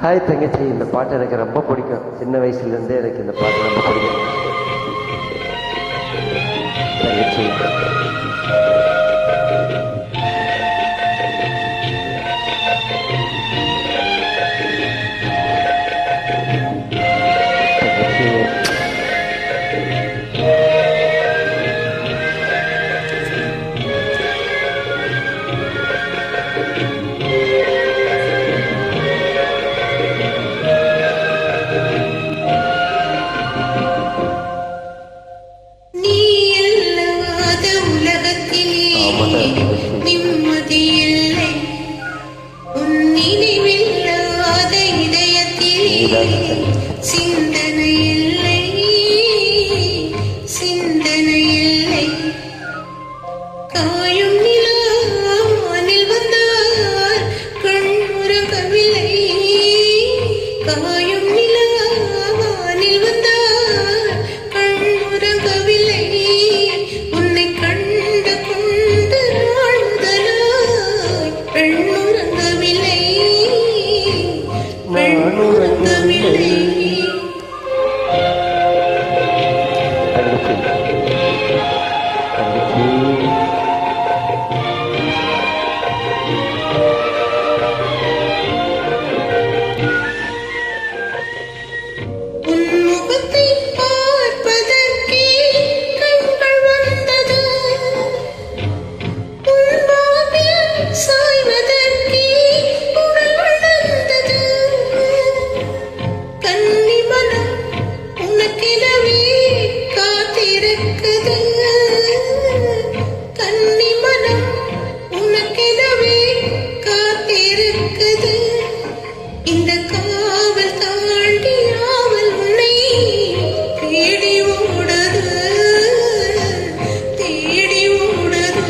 Hi தங்கச்சி, இந்த பாட்டு எனக்கு ரொம்ப பிடிக்கும். சின்ன வயசுலேருந்தே எனக்கு இந்த பாட்டு ரொம்ப பிடிக்கும் தங்கச்சி. நிம்மதியில்லை உன் நினைவில்லாத இதயத்திலே சிந்தனை இல்லை சிந்தனை இல்லை. காயும் நிலானில் வந்தார் கண்ணுறங்கவில்லை. காயும் நிலானில் வந்தார் கண்ணுறங்கவில்லை. உன்னை கண்டு கொண்டு பெண்ணுறங்கவில்லை பெண்ணுறங்கவில்லை. உன்முகத்தை பார்ப்பதற்கே கண்கள் வந்தது. உன் மார்பில் சாய்வதற்கே உடல் வளர்ந்தது. கன்னி மனம் உனக்கெனவே காத்திருக்குது. கன்னி மனம் உனக்கெனவே காத்திருக்குது. இந்த காவல் தாண்டி ஆவல் உன்னை தேடி ஓடுது தேடி ஓடுது.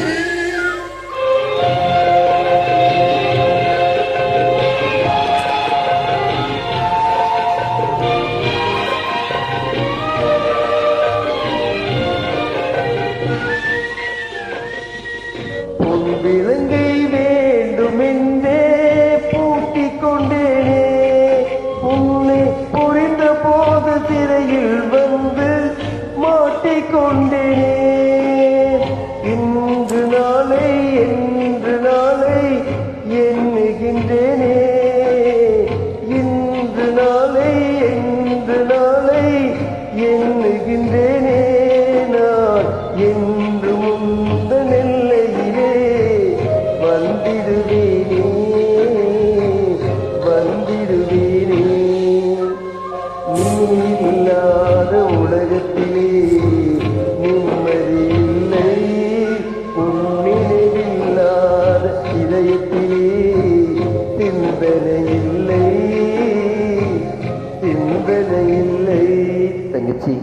உன் விலங்கை வேண்டுமென்றே பூட்டிக் கொண்டேனே. உன்னை புரிந்த போது திரையில் வந்து மாட்டிக்கொண்டேனே. இன்று நாளை என்று நாளை எண்ணுகின்றேனே. இன்று நாளை என்று நாளை எண்ணுகின்றேனே. நான் என்று முந்த நெல்லையிலே வந்திடுவேனே வந்திடுவேனே. நீ இல்லாத உலகத்திலே நிம்மதி இல்லை. உன் நினைவில்லாத இதயத்திலே சிந்தனை இல்லை சிந்தனை இல்லை. தங்கச்சி.